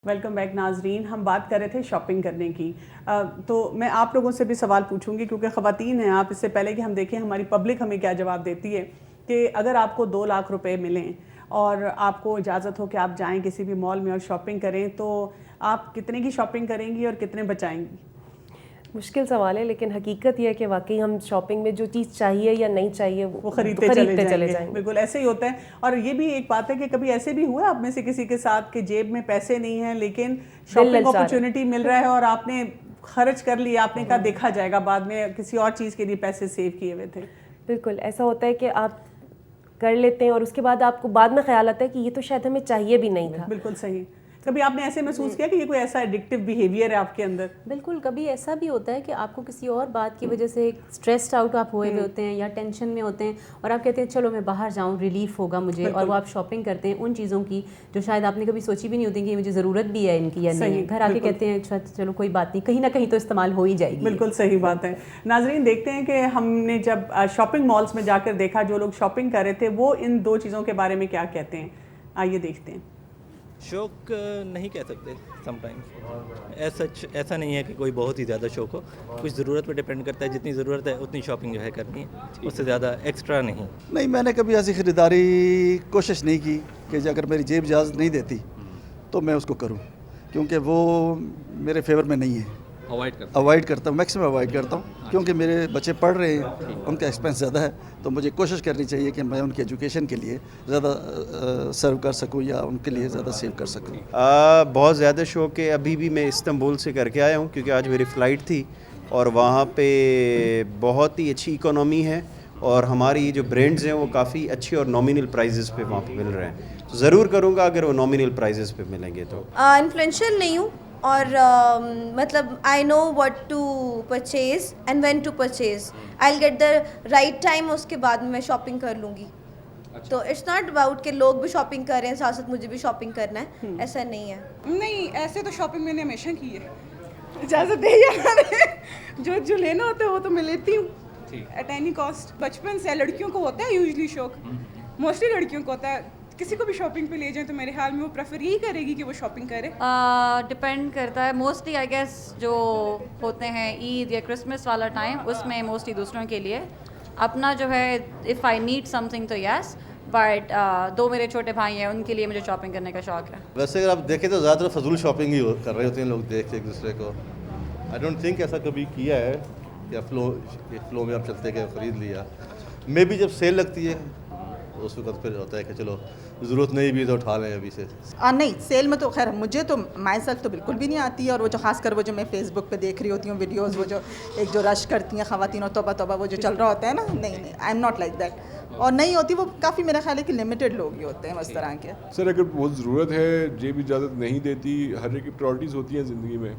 Welcome back नाजरीन। हम बात कर रहे थे शॉपिंग करने की। तो मैं आप लोगों से भी सवाल पूछूंगी क्योंकि ख़वातीन हैं आप। इससे पहले कि हम देखें हमारी पब्लिक हमें क्या जवाब देती है कि अगर आपको 2 लाख रुपए मिलें और आपको इजाज़त हो कि आप जाएं किसी भी मॉल में और शॉपिंग करें, तो आप कितने की शॉपिंग करेंगी और कितने बचाएंगी? मुश्किल सवाल है, लेकिन हकीकत यह है कि वाकई हम शॉपिंग में जो चीज़ चाहिए या नहीं चाहिए वो खरीदते चले जाएंगे। बिल्कुल ऐसे ही होता है। और ये भी एक बात है कि कभी ऐसे भी हुआ आप में से किसी के साथ कि जेब में पैसे नहीं हैं लेकिन शॉपिंग अपॉर्चुनिटी मिल रहा है और आपने खर्च कर लिया, आपने कहा देखा जाएगा बाद में, किसी और चीज़ के लिए पैसे सेव किए हुए थे? बिल्कुल ऐसा होता है कि आप कर लेते हैं और उसके बाद आपको बाद में ख्याल आता है कि ये तो शायद हमें चाहिए भी नहीं था। बिल्कुल सही। कभी आपने ऐसे महसूस किया कि ये कोई ऐसा एडिक्टिव बिहेवियर है आपके अंदर? बिल्कुल, कभी ऐसा भी होता है कि आपको किसी और बात की वजह से स्ट्रेस्ड आउट आप हुए हुए होते हैं या टेंशन में होते हैं और आप कहते हैं चलो मैं बाहर जाऊं, रिलीफ होगा मुझे, और वो आप शॉपिंग करते हैं उन चीज़ों की जो शायद आपने कभी सोची भी नहीं होती कि मुझे ज़रूरत भी है इनकी या नहीं। घर आके कहते हैं अच्छा चलो कोई बात नहीं, कहीं ना कहीं तो इस्तेमाल हो ही जाएगी। बिल्कुल सही बात है। नाजरीन देखते हैं कि हमने जब शॉपिंग मॉल्स में जाकर देखा जो लोग शॉपिंग कर रहे थे वो इन 2 चीज़ों के बारे में क्या कहते हैं। आइए देखते हैं। शौक नहीं कह सकते समटाइम्स, ऐसा नहीं है कि कोई बहुत ही ज़्यादा शौक हो। कुछ ज़रूरत पे डिपेंड करता है, जितनी ज़रूरत है उतनी शॉपिंग जो है करनी है, उससे ज़्यादा एक्स्ट्रा नहीं। मैंने कभी ऐसी ख़रीदारी कोशिश नहीं की कि अगर मेरी जेब इजाज़त नहीं देती तो मैं उसको करूं, क्योंकि वो मेरे फेवर में नहीं है। अवॉइड करता हूँ, मैक्सिमम अवॉइड करता हूँ, क्योंकि मेरे बच्चे पढ़ रहे हैं, उनका एक्सपेंस ज़्यादा है, तो मुझे कोशिश करनी चाहिए कि मैं उनकी एजुकेशन के लिए ज़्यादा सर्व कर सकूँ या उनके लिए ज़्यादा सेव कर सकूँ। बहुत ज़्यादा शौक है। अभी भी मैं इस्तांबुल से करके आया हूँ क्योंकि आज मेरी फ़्लाइट थी और वहाँ पे बहुत ही अच्छी इकोनॉमी है और हमारी जो ब्रांड्स हैं वो काफ़ी अच्छी और नॉमिनल प्राइजेस पे वहाँ पे मिल रहे हैं। तो ज़रूर करूँगा अगर वो नॉमिनल प्राइजेस पे मिलेंगे तो। इन्फ्लुएंशियल नहीं हूँ और मतलब I know what to purchase and when to purchase, I will get the right time, उसके बाद में मैं शॉपिंग कर लूँगी। तो इट्स नॉट अबाउट कि लोग भी शॉपिंग कर रहे हैं साथ साथ मुझे भी शॉपिंग करना है, ऐसा नहीं है। नहीं, ऐसे तो शॉपिंग मैंने हमेशा की है। इजाज़त दे या जो लेना होता है वो तो मैं लेती हूँ एट एनी कॉस्ट। बचपन से लड़कियों को होता है यूजली शौक, मोस्टली लड़कियों को होता है। किसी को भी शॉपिंग पे ले जाएं तो मेरे ख्याल में वो प्रेफर यही करेगी कि वो शॉपिंग करे। डिपेंड करता है। मोस्टली आई गेस जो होते हैं ईद या क्रिसमस वाला टाइम, उसमें मोस्टली दूसरों के लिए। अपना जो है इफ़ आई नीड समथिंग तो यस, बट 2 मेरे छोटे भाई हैं, उनके लिए मुझे शॉपिंग करने का शौक है। वैसे अगर आप देखें तो ज़्यादातर फजूल शॉपिंग ही कर रहे होते हैं लोग देख के एक दूसरे को। आई डोंट थिंक ऐसा कभी किया है या फ्लो में आप चलते गए ख़रीद लिया। मे भी जब सेल लगती है उस वक्त फिर होता है कि चलो ज़रूरत नहीं भी तो उठा लें अभी से। नहीं, सेल में तो खैर मुझे तो माई सेल्फ तो बिल्कुल भी नहीं आती है। और वो जो खासकर वो जो मैं फेसबुक पे देख रही होती हूँ वीडियोस, वो जो एक जो रश करती हैं ख़वातीन, तौबा तौबा वो जो चल रहा होता है ना, नहीं I am not like that. और नहीं होती, वो काफ़ी मेरा ख्याल है कि लिमिटेड लोग ही होते हैं उस तरह के। सर अगर बहुत ज़रूरत है, जेब इजाज़त नहीं देती, हर एक की प्रायोरिटीज़ होती हैं ज़िंदगी में,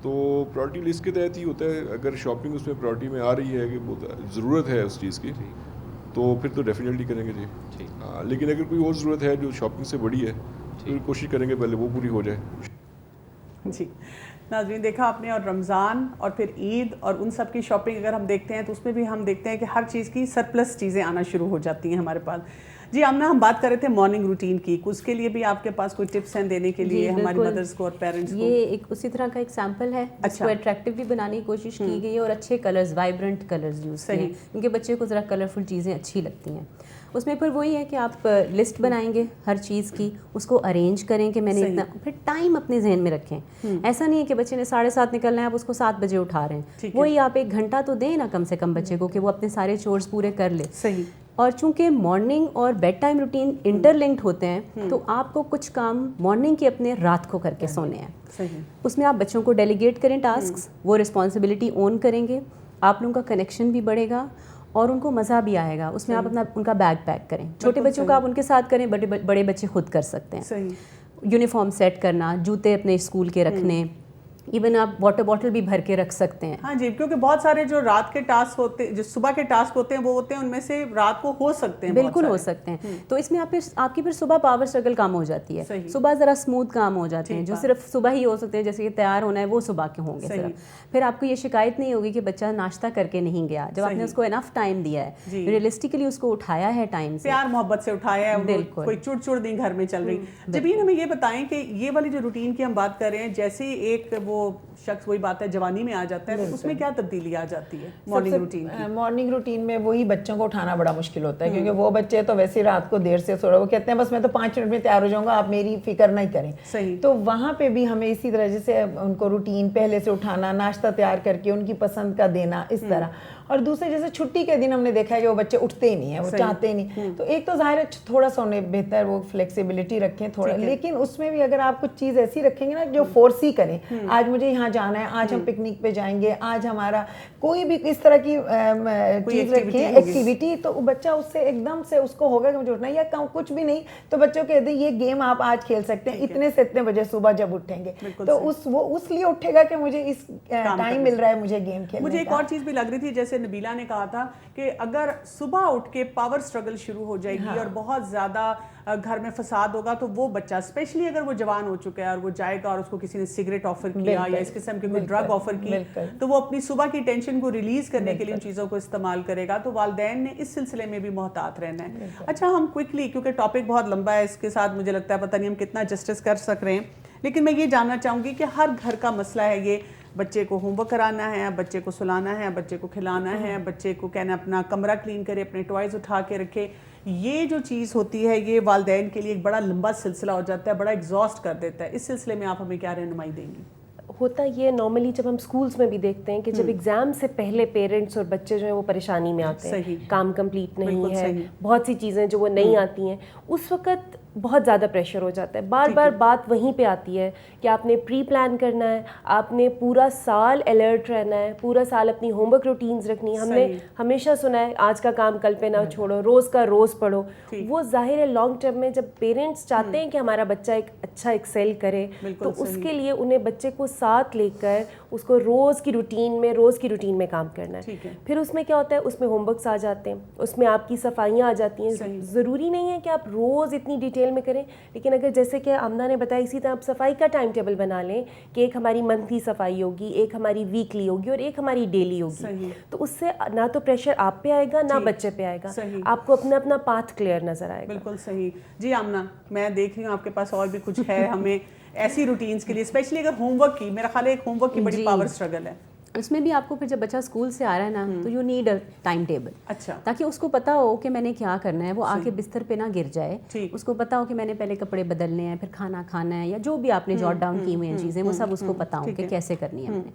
तो प्रायोरिटी लिस्ट के तहत ही होता है। अगर शॉपिंग उसमें प्रायोरिटी में आ रही है कि बहुत ज़रूरत है उस चीज़ की, तो फिर तो डेफिनेटली करेंगे जी। हाँ, लेकिन अगर कोई और ज़रूरत है जो शॉपिंग से बड़ी है तो कोशिश करेंगे पहले वो पूरी हो जाए जी। नाज़रीन देखा आपने, और रमज़ान और फिर ईद और उन सब की शॉपिंग अगर हम देखते हैं तो उसमें भी हम देखते हैं कि हर चीज़ की सरप्लस चीज़ें आना शुरू हो जाती हैं हमारे पास। जी आमना, हम बात कर रहे थे मॉर्निंग रूटीन की, उसके लिए भी आपके पास कोई टिप्स हैं देने के लिए हमारी मदर्स को और पेरेंट्स को? ये एक उसी तरह का एक सैम्पल है जिसको अट्रैक्टिव भी बनाने की कोशिश की गई है और अच्छे कलर्स, वाइब्रेंट कलर्स यूज़ किए हैं क्योंकि बच्चे को ज़रा कलरफुल चीज़ें अच्छी लगती हैं। उसमें फिर वही है कि आप लिस्ट बनाएंगे हर चीज़ की, उसको अरेंज करें कि मैंने इतना, फिर टाइम अपने जहन में रखें। ऐसा नहीं है कि बच्चे ने 7:30 निकलना है, आप उसको 7 बजे उठा रहे हैं। वही आप 1 घंटा तो दें ना कम से कम बच्चे को कि वो अपने सारे चोर्स पूरे कर ले। सही। और चूंकि मॉर्निंग और बेड टाइम रूटीन इंटरलिंक्ड होते हैं तो आपको कुछ काम मॉर्निंग के अपने रात को करके सोने हैं। सही। उसमें आप बच्चों को डेलीगेट करें टास्क्स, वो रिस्पॉन्सिबिलिटी ओन करेंगे, आप लोगों का कनेक्शन भी बढ़ेगा और उनको मज़ा भी आएगा। उसमें आप अपना उनका बैग पैक करें। छोटे बच्चों का आप उनके साथ करें, बड़े बच्चे खुद कर सकते हैं। सही। यूनिफॉर्म सेट करना, जूते अपने स्कूल के रखने, इवन आप वाटर बॉटल भी भर के रख सकते हैं। हाँ जी, क्योंकि बहुत सारे जो रात के टास्क होते, जो सुबह के टास्क होते हैं वो होते हैं, उनमें से रात को हो सकते हैं, बिल्कुल हो सकते हैं। तो इसमें आपकी फिर सुबह पावर स्ट्रगल कम हो जाती है, सुबह ज़रा स्मूथ काम हो जाते हैं, जो सिर्फ सुबह ही हो सकते हैं, जैसे कि तैयार होना है वो सुबह के होंगे सिर्फ। फिर आपको ये शिकायत नहीं होगी कि बच्चा नाश्ता करके नहीं गया, जब आपने उसको इनफ टाइम दिया है, रियलिस्टिकली उसको उठाया है टाइम से, प्यार मोहब्बत से उठाया है, बिल्कुल कोई चुड़ नहीं घर में चल रही। जबीन हमें ये बताएं कि ये वाली जो रूटीन की हम बात कर रहे हैं, जैसे एक वो शख्स, वही बात है, जवानी में आ जाता है, तो उसमें क्या तब्दीली आ जाती है मॉर्निंग रूटीन की? मॉर्निंग रूटीन में वही बच्चों को उठाना बड़ा मुश्किल होता है, क्योंकि वो बच्चे तो वैसे ही रात को देर से सो रहे, वो कहते हैं बस मैं तो 5 मिनट में तैयार हो जाऊंगा, आप मेरी फिक्र नहीं करें। सही। तो वहाँ पे भी हमें इसी तरह से उनको रूटीन पहले से उठाना, नाश्ता तैयार करके उनकी पसंद का देना, इस तरह। और दूसरे जैसे छुट्टी के दिन हमने देखा है कि वो बच्चे उठते ही नहीं है, वो चाहते ही नहीं, तो एक तो जाहिर है थोड़ा सा उन्हें बेहतर वो फ्लेक्सिबिलिटी रखें थोड़ा, लेकिन उसमें भी अगर आप कुछ चीज़ ऐसी रखेंगे ना जो फोर्स ही करें, आज मुझे यहाँ जाना है, आज हम पिकनिक पे जाएंगे, आज हमारा कोई भी इस तरह की चीज़ रखें, एक्टिविटी, तो बच्चा उससे एकदम से उसको होगा कि मुझे उठना है, या कुछ भी नहीं तो बच्चों कहते हैं ये गेम आप आज खेल सकते हैं इतने से इतने बजे सुबह जब उठेंगे, तो वो उसलिए उठेगा कि मुझे इस टाइम मिल रहा है मुझे गेम खेलने। मुझे एक और चीज़ भी लग रही थी, जैसे नबीला ने कहा था कि अगर सुबह उठ के पावर स्ट्रगल शुरू हो जाएगी और बहुत ज़्यादा घर में फसाद होगा, तो वो बच्चा, स्पेशली अगर वो जवान हो चुका है और वो जाएगा और उसको किसी ने सिगरेट ऑफर किया या इस किस्म की कोई ड्रग ऑफर की, तो वो अपनी सुबह की टेंशन को रिलीज करने के लिए उन चीज़ों को इस्तेमाल करेगा। तो वालिदैन ने इस सिलसिले में भी मोहतात रहना है। अच्छा, हम क्विकली, क्योंकि टॉपिक बहुत लंबा है, इसके साथ मुझे लगता है पता नहीं हम कितना जस्टिस कर सक रहे हैं, लेकिन मैं ये जानना चाहूँगी कि हर घर का मसला है ये, बच्चे को होमवर्क कराना है, बच्चे को सुलाना है, बच्चे को खिलाना है, बच्चे को कहना अपना कमरा क्लीन करे, अपने टॉयज़ उठा के रखे, ये जो चीज़ होती है ये वालिदैन के लिए एक बड़ा लंबा सिलसिला हो जाता है, बड़ा एग्जॉस्ट कर देता है। इस सिलसिले में आप हमें क्या रहनुमाई देंगी? होता ये नॉर्मली जब हम स्कूल्स में भी देखते हैं कि जब एग्ज़ाम से पहले पेरेंट्स और बच्चे जो हैं वो परेशानी में आते हैं, काम कंप्लीट नहीं है, बहुत सी चीज़ें जो वो नहीं आती हैं, उस वक्त बहुत ज़्यादा प्रेशर हो जाता है। बार बार बात वहीं पे आती है कि आपने प्री प्लान करना है, आपने पूरा साल अलर्ट रहना है, पूरा साल अपनी होमवर्क रूटीन्स रखनी है। हमने हमेशा सुना है आज का काम कल पे ना छोड़ो, रोज़ का रोज़ पढ़ो। वो जाहिर है लॉन्ग टर्म में जब पेरेंट्स चाहते हैं कि हमारा बच्चा एक अच्छा एक्सेल करे, तो उसके लिए उन्हें बच्चे को साथ लेकर उसको रोज़ की रूटीन में काम करना है। फिर उसमें क्या होता है, उसमें होमवर्क्स आ जाते हैं, उसमें आपकी सफाइयाँ आ जाती हैं। ज़रूरी नहीं है कि आप रोज़ इतनी डिटेल में करें, लेकिन अगर जैसे कि आमना ने बताया इसी तरह आप सफाई का टाइम टेबल बना लें कि एक हमारी मंथली सफाई होगी, एक हमारी वीकली होगी और एक हमारी डेली होगी, तो उससे ना तो प्रेशर आप पे आएगा ना बच्चे पे आएगा, आपको अपना अपना पाथ क्लियर नजर आएगा। बिल्कुल सही जी। आमना, मैं देख रही हूँ आपके पास और भी कुछ है हमें ऐसी रूटीन्स के लिए, स्पेशली अगर होमवर्क की, मेरा ख्याल है एक होमवर्क की बड़ी पावर स्ट्रगल है। उसमें भी आपको फिर जब बच्चा स्कूल से आ रहा है ना, तो you need a time table, अच्छा, ताकि उसको पता हो कि मैंने क्या करना है, वो आके बिस्तर पे ना गिर जाए, उसको पता हो कि मैंने पहले कपड़े बदलने हैं, फिर खाना खाना है, या जो भी आपने जॉट डाउन की हुई हैं चीज़ें, वो सब उसको पता हो कि कैसे करनी है मैंने।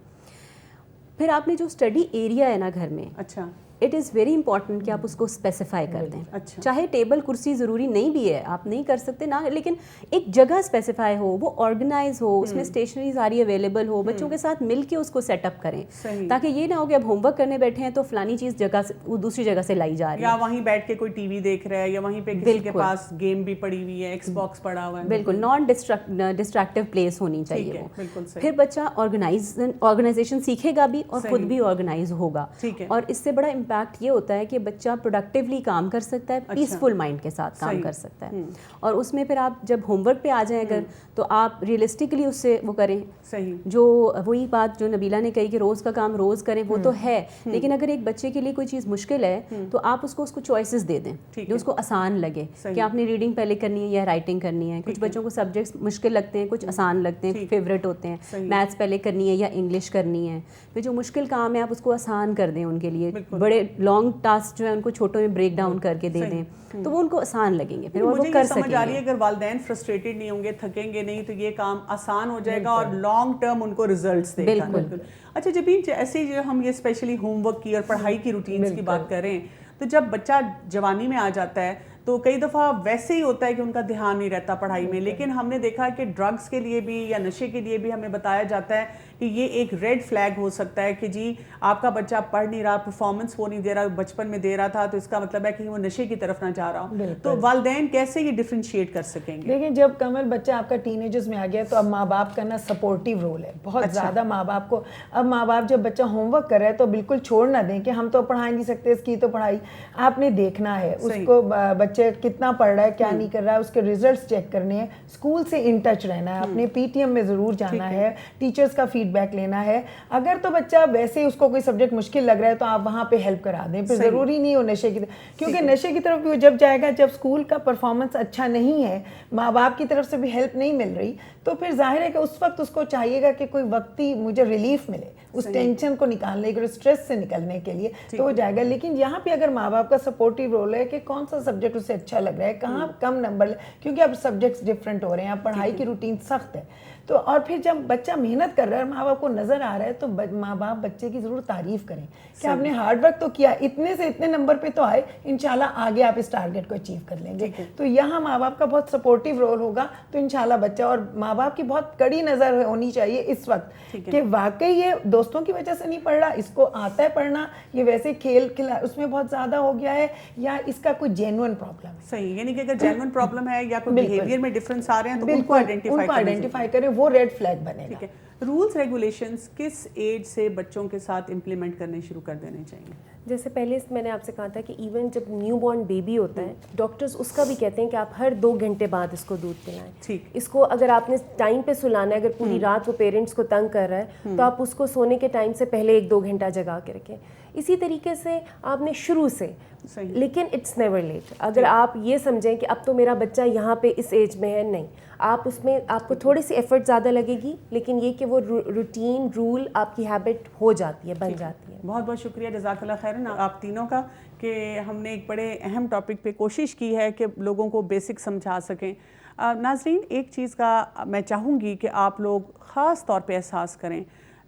फिर आपने जो स्टडी एरिया है ना घर में, अच्छा, इट इज़ वेरी इंपॉर्टेंट कि आप उसको स्पेसिफाई कर दें। अच्छा। चाहे टेबल कुर्सी ज़रूरी नहीं भी है, आप नहीं कर सकते ना, लेकिन एक जगह स्पेसिफाई हो, वो ऑर्गेनाइज हो, उसमें स्टेशनरी सारी अवेलेबल हो, बच्चों के साथ मिल के उसको सेटअप करें, ताकि ये ना हो कि अब होमवर्क करने बैठे हैं तो फलानी चीज़ जगह से दूसरी जगह से लाई जा रही है, या वहीं बैठ के कोई टीवी देख रहा है, या वहीं पे किसी के पास गेम भी पड़ी हुई है, एक्सबॉक्स पड़ा हुआ है। बिल्कुल नॉन डिस्ट्रैक्टिव प्लेस होनी चाहिए वो। फिर बच्चा ऑर्गेनाइजेशन सीखेगा भी और खुद भी ऑर्गेनाइज होगा, और इससे बड़ा इम्पैक्ट ये होता है कि बच्चा प्रोडक्टिवली काम कर सकता है, पीसफुल माइंड के साथ काम कर सकता है। और उसमें फिर आप जब होमवर्क पे आ जाएं अगर, तो आप रियलिस्टिकली उससे वो करें। सही। जो वही बात जो नबीला ने कही कि रोज़ का काम रोज़ करें, वो तो है, लेकिन अगर एक बच्चे के लिए कोई चीज़ मुश्किल है तो आप उसको चॉइसेस दे दें जो उसको आसान लगे, कि आपने रीडिंग पहले करनी है या राइटिंग करनी है। कुछ बच्चों को सब्जेक्ट्स मुश्किल लगते हैं, कुछ आसान लगते हैं, फेवरेट होते हैं, मैथ्स पहले करनी है या इंग्लिश करनी है। फिर जो मुश्किल काम है आप उसको आसान कर दें उनके लिए, बड़े लॉन्ग टास्क जो है उनको छोटों में ब्रेक डाउन करके दे दें, तो वो उनको आसान लगेंगे, फिर वो कर सकेंगे। समझ आ रही है अगर वालिदैन फ्रस्ट्रेटेड नहीं होंगे, थकेंगे नहीं, तो ये काम आसान हो जाएगा और लॉन्ग टर्म उनको रिजल्ट्स देगा। बिल्कुल। अच्छा जबीन, ऐसे जो हम ये स्पेशली होमवर्क की और पढ़ाई की रूटीन्स की बात करें, तो जब बच्चा जवानी में आ जाता है तो कई दफ़ा वैसे ही होता है कि उनका ध्यान नहीं रहता पढ़ाई में। लेकिन हमने देखा कि ड्रग्स के लिए भी या नशे के लिए भी हमें बताया जाता है कि ये एक रेड फ्लैग हो सकता है कि जी आपका बच्चा पढ़ नहीं रहा, परफॉर्मेंस वो नहीं दे रहा, बचपन में दे रहा था, तो इसका मतलब है कि वो नशे की तरफ ना जा रहा हो। तो वालिदैन कैसे ये डिफ्रेंशिएट कर सकेंगे? देखिए, जब कमल बच्चा आपका टीनेजर्स में आ गया तो अब माँ बाप का ना सपोर्टिव रोल है बहुत ज़्यादा माँ बाप को। अब माँ बाप जब बच्चा होमवर्क कर रहा है तो बिल्कुल छोड़ ना दें कि हम तो पढ़ा नहीं सकते, इसकी तो पढ़ाई आपने देखना है, उसको बच्चे कितना पढ़ रहा है, क्या नहीं कर रहा है, उसके रिजल्ट्स चेक करने हैं, स्कूल से इन टच रहना है, अपने पीटीएम में ज़रूर जाना है, टीचर्स का फीडबैक लेना है। अगर तो बच्चा वैसे उसको कोई सब्जेक्ट मुश्किल लग रहा है तो आप वहाँ पे हेल्प करा दें, फिर ज़रूरी नहीं हो नशे की, क्योंकि नशे की तरफ भी वो जब जाएगा जब स्कूल का परफॉर्मेंस अच्छा नहीं है, माँ बाप की तरफ से भी हेल्प नहीं मिल रही, तो फिर जाहिर है कि उस वक्त उसको चाहिएगा कि कोई वक्ती मुझे रिलीफ मिले उस टेंशन को निकालने के, स्ट्रेस से निकलने के लिए, तो हो जाएगा। लेकिन यहाँ पे अगर माँ बाप का सपोर्टिव रोल है कि कौन सा सब्जेक्ट उसे अच्छा लग रहा है, कहाँ कम नंबर, क्योंकि अब सब्जेक्ट्स डिफरेंट हो रहे हैं, अब पढ़ाई की रूटीन सख्त है, तो और फिर जब बच्चा मेहनत कर रहा है, माँ बाप को नज़र आ रहा है, तो माँ बाप बच्चे की ज़रूर तारीफ़ करें कि आपने हार्ड वर्क तो किया, इतने से इतने नंबर पे तो आए, इंशाल्लाह आगे आप इस टारगेट को अचीव कर लेंगे। तो यहाँ माँ बाप का बहुत सपोर्टिव रोल होगा, तो इंशाल्लाह बच्चा, और माँ बाप की बहुत कड़ी नज़र होनी चाहिए इस वक्त कि वाकई ये दोस्तों की वजह से नहीं पढ़ रहा, इसको आता है पढ़ना, ये वैसे खेल खिला उसमें बहुत ज़्यादा हो गया है, या इसका कोई जेन्युइन प्रॉब्लम है। सही, यानी कि अगर जेन्युइन प्रॉब्लम है या कोई बिहेवियर में डिफरेंस आ रहे हैं तो उनको आइडेंटिफाई करें, वो रेड फ्लैग बनेगा। ठीक है। रूल्स रेगुलेशंस किस एज से बच्चों के साथ इम्प्लीमेंट करने शुरू कर देने चाहिए? जैसे पहले मैंने आपसे कहा था कि इवन जब न्यू बॉर्न बेबी होता है, डॉक्टर्स उसका भी कहते हैं कि आप हर 2 घंटे बाद इसको दूध पिलाएं। ठीक। इसको अगर आपने टाइम पे सुलाना है, अगर पूरी रात वो पेरेंट्स को तंग कर रहा है तो आप उसको सोने के टाइम से पहले 1-2 घंटा जगा के रखें। इसी तरीके से आपने शुरू से, लेकिन इट्स नेवर लेट। अगर आप ये समझें कि अब तो मेरा बच्चा यहाँ पे इस एज में है, नहीं, आप उसमें आपको थोड़ी सी एफर्ट ज़्यादा लगेगी, लेकिन ये कि वो रूटीन रूल आपकी हैबिट हो जाती है, बन जाती है। बहुत बहुत शुक्रिया, जज़ाकल्लाह खैरन आप तीनों का, कि हमने एक बड़े अहम टॉपिक पे कोशिश की है कि लोगों को बेसिक समझा सकें। नाज़रीन, एक चीज़ का मैं चाहूँगी कि आप लोग ख़ास तौर पे एहसास करें,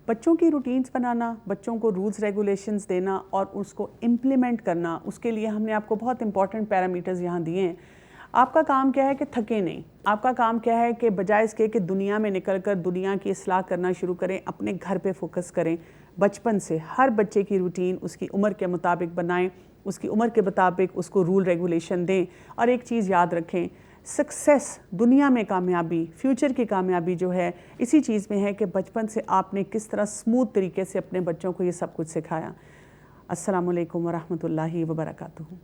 बच्चों की रूटीन्स बनाना, बच्चों को रूल्स रेगुलेशंस देना और उसको इम्प्लीमेंट करना, उसके लिए हमने आपको बहुत इंपॉर्टेंट पैरामीटर्स यहाँ दिए हैं। आपका काम क्या है कि थके नहीं, आपका काम क्या है कि बजाय इसके कि दुनिया में निकल कर दुनिया की इस्लाह करना शुरू करें, अपने घर पे फोकस करें। बचपन से हर बच्चे की रूटीन उसकी उम्र के मुताबिक बनाएं, उसकी उम्र के मुताबिक उसको रूल रेगुलेशन दें। और एक चीज़ याद रखें, सक्सेस, दुनिया में कामयाबी, फ्यूचर की कामयाबी जो है इसी चीज़ में है कि बचपन से आपने किस तरह स्मूथ तरीके से अपने बच्चों को ये सब कुछ सिखाया। अस्सलामु अलैकुम व रहमतुल्लाहि व बरकातुहू।